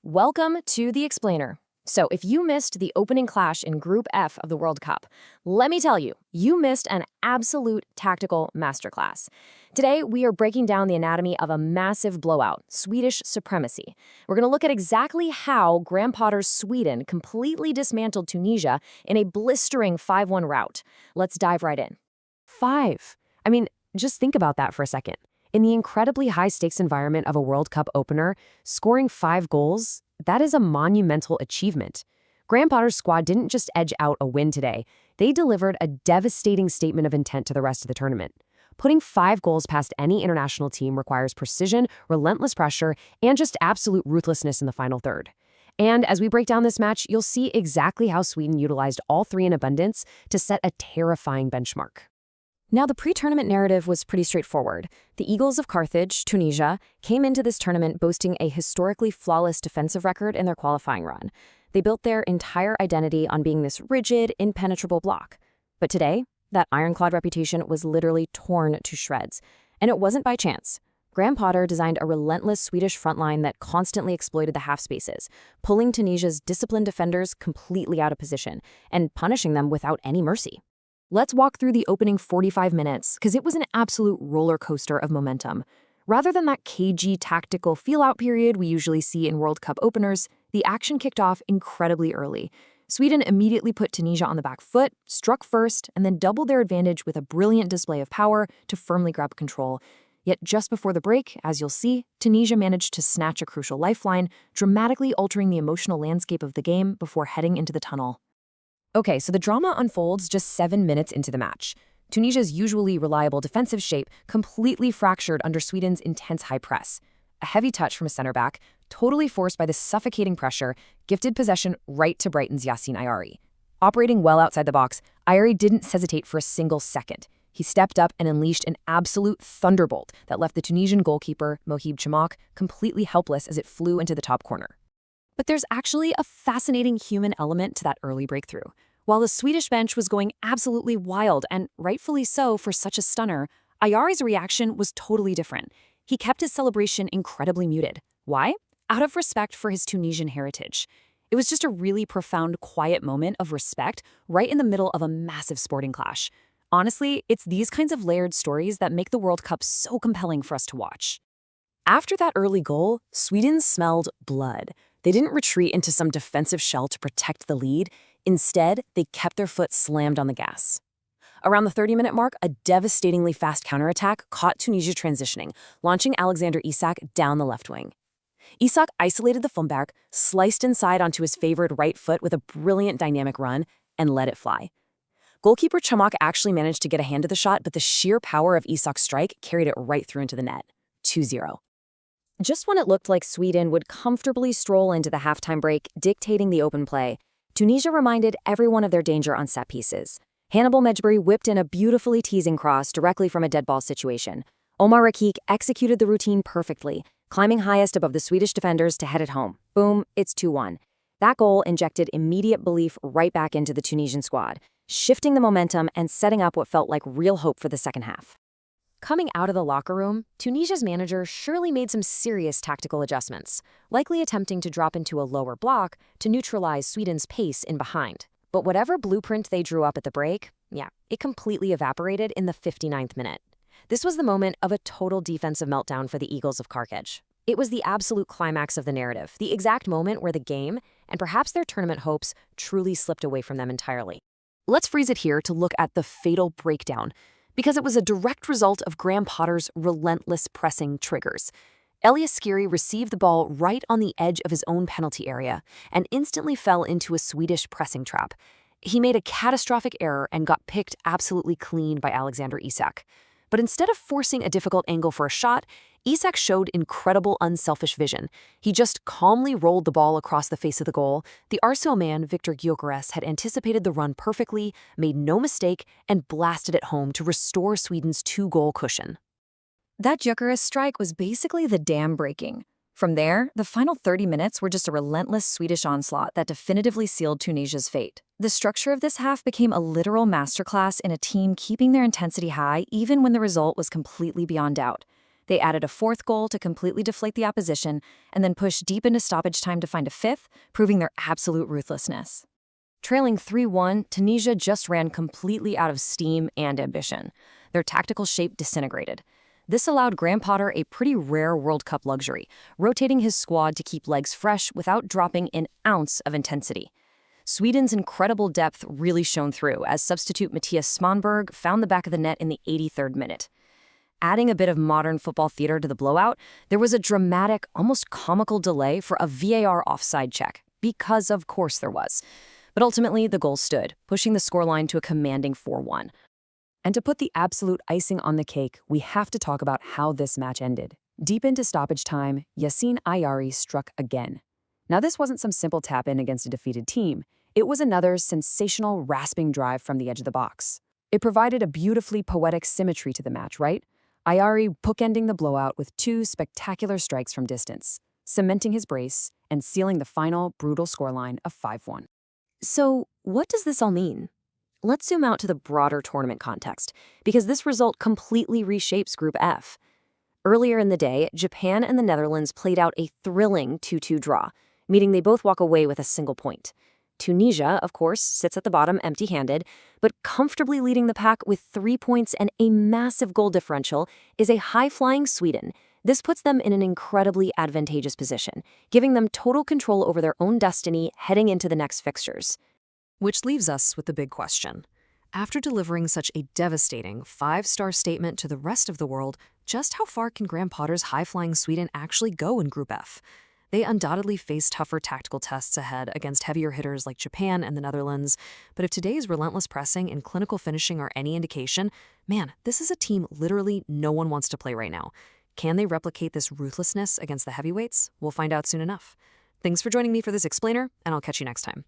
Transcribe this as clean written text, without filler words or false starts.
Welcome to The Explainer. So, if you missed the opening clash in Group F of the World Cup, let me tell you, you missed an absolute tactical masterclass. Today, we are breaking down the anatomy of a massive blowout, Swedish supremacy. We're going to look at exactly how Graham Potter's Sweden completely dismantled Tunisia in a blistering 5-1 rout. Let's dive right in. 5. Just think about that for a second. In the incredibly high-stakes environment of a World Cup opener, scoring 5 goals, that is a monumental achievement. Graham Potter's squad didn't just edge out a win today. They delivered a devastating statement of intent to the rest of the tournament. Putting 5 goals past any international team requires precision, relentless pressure, and just absolute ruthlessness in the final third. And as we break down this match, you'll see exactly how Sweden utilized all 3 in abundance to set a terrifying benchmark. Now, the pre-tournament narrative was pretty straightforward. The Eagles of Carthage, Tunisia, came into this tournament boasting a historically flawless defensive record in their qualifying run. They built their entire identity on being this rigid, impenetrable bloc. But today, that ironclad reputation was literally torn to shreds. And it wasn't by chance. Graham Potter designed a relentless Swedish frontline that constantly exploited the half spaces, pulling Tunisia's disciplined defenders completely out of position and punishing them without any mercy. Let's walk through the opening 45 minutes, because it was an absolute roller coaster of momentum. Rather than that cagey tactical feel-out period we usually see in World Cup openers, the action kicked off incredibly early. Sweden immediately put Tunisia on the back foot, struck first, and then doubled their advantage with a brilliant display of power to firmly grab control. Yet just before the break, as you'll see, Tunisia managed to snatch a crucial lifeline, dramatically altering the emotional landscape of the game before heading into the tunnel. Okay, so the drama unfolds just 7 minutes into the match. Tunisia's usually reliable defensive shape completely fractured under Sweden's intense high press. A heavy touch from a center back, totally forced by the suffocating pressure, gifted possession right to Brighton's Yassine Ayari. Operating well outside the box, Ayari didn't hesitate for a single second. He stepped up and unleashed an absolute thunderbolt that left the Tunisian goalkeeper, Mohib Chamak, completely helpless as it flew into the top corner. But there's actually a fascinating human element to that early breakthrough. While the Swedish bench was going absolutely wild, and rightfully so for such a stunner, Ayari's reaction was totally different. He kept his celebration incredibly muted. Why? Out of respect for his Tunisian heritage. It was just a really profound, quiet moment of respect right in the middle of a massive sporting clash. Honestly, it's these kinds of layered stories that make the World Cup so compelling for us to watch. After that early goal, Sweden smelled blood. They didn't retreat into some defensive shell to protect the lead. Instead, they kept their foot slammed on the gas. Around the 30-minute mark, a devastatingly fast counterattack caught Tunisia transitioning, launching Alexander Isak down the left wing. Isak isolated the fullback, sliced inside onto his favored right foot with a brilliant dynamic run, and let it fly. Goalkeeper Chamak actually managed to get a hand to the shot, but the sheer power of Isak's strike carried it right through into the net. 2-0. Just when it looked like Sweden would comfortably stroll into the halftime break, dictating the open play, Tunisia reminded everyone of their danger on set pieces. Hannibal Mejbri whipped in a beautifully teasing cross directly from a dead ball situation. Omar Rakik executed the routine perfectly, climbing highest above the Swedish defenders to head it home. Boom, it's 2-1. That goal injected immediate belief right back into the Tunisian squad, shifting the momentum and setting up what felt like real hope for the second half. Coming out of the locker room, Tunisia's manager surely made some serious tactical adjustments, likely attempting to drop into a lower block to neutralize Sweden's pace in behind. But whatever blueprint they drew up at the break, it completely evaporated in the 59th minute. This was the moment of a total defensive meltdown for the Eagles of Carthage. It was the absolute climax of the narrative, the exact moment where the game, and perhaps their tournament hopes, truly slipped away from them entirely. Let's freeze it here to look at the fatal breakdown, because it was a direct result of Graham Potter's relentless pressing triggers. Elias Skiri received the ball right on the edge of his own penalty area and instantly fell into a Swedish pressing trap. He made a catastrophic error and got picked absolutely clean by Alexander Isak. But instead of forcing a difficult angle for a shot, Isak showed incredible unselfish vision. He just calmly rolled the ball across the face of the goal. The Arsenal man, Victor Gyökeres, had anticipated the run perfectly, made no mistake, and blasted it home to restore Sweden's 2-goal cushion. That Gyökeres strike was basically the dam breaking. From there, the final 30 minutes were just a relentless Swedish onslaught that definitively sealed Tunisia's fate. The structure of this half became a literal masterclass in a team keeping their intensity high even when the result was completely beyond doubt. They added a fourth goal to completely deflate the opposition, and then pushed deep into stoppage time to find a fifth, proving their absolute ruthlessness. Trailing 3-1, Tunisia just ran completely out of steam and ambition. Their tactical shape disintegrated. This allowed Graham Potter a pretty rare World Cup luxury, rotating his squad to keep legs fresh without dropping an ounce of intensity. Sweden's incredible depth really shone through as substitute Mattias Svanberg found the back of the net in the 83rd minute. Adding a bit of modern football theater to the blowout, there was a dramatic, almost comical delay for a VAR offside check, because of course there was. But ultimately, the goal stood, pushing the scoreline to a commanding 4-1. And to put the absolute icing on the cake, we have to talk about how this match ended. Deep into stoppage time, Yassine Ayari struck again. Now, this wasn't some simple tap-in against a defeated team. It was another sensational, rasping drive from the edge of the box. It provided a beautifully poetic symmetry to the match, right? Ayari bookending the blowout with two spectacular strikes from distance, cementing his brace and sealing the final brutal scoreline of 5-1. So, what does this all mean? Let's zoom out to the broader tournament context, because this result completely reshapes Group F. Earlier in the day, Japan and the Netherlands played out a thrilling 2-2 draw, meaning they both walk away with a single point. Tunisia, of course, sits at the bottom empty-handed, but comfortably leading the pack with 3 points and a massive goal differential is a high-flying Sweden. This puts them in an incredibly advantageous position, giving them total control over their own destiny heading into the next fixtures. Which leaves us with the big question. After delivering such a devastating 5-star statement to the rest of the world, just how far can Graham Potter's high-flying Sweden actually go in Group F? They undoubtedly face tougher tactical tests ahead against heavier hitters like Japan and the Netherlands, but if today's relentless pressing and clinical finishing are any indication, man, this is a team literally no one wants to play right now. Can they replicate this ruthlessness against the heavyweights? We'll find out soon enough. Thanks for joining me for this explainer, and I'll catch you next time.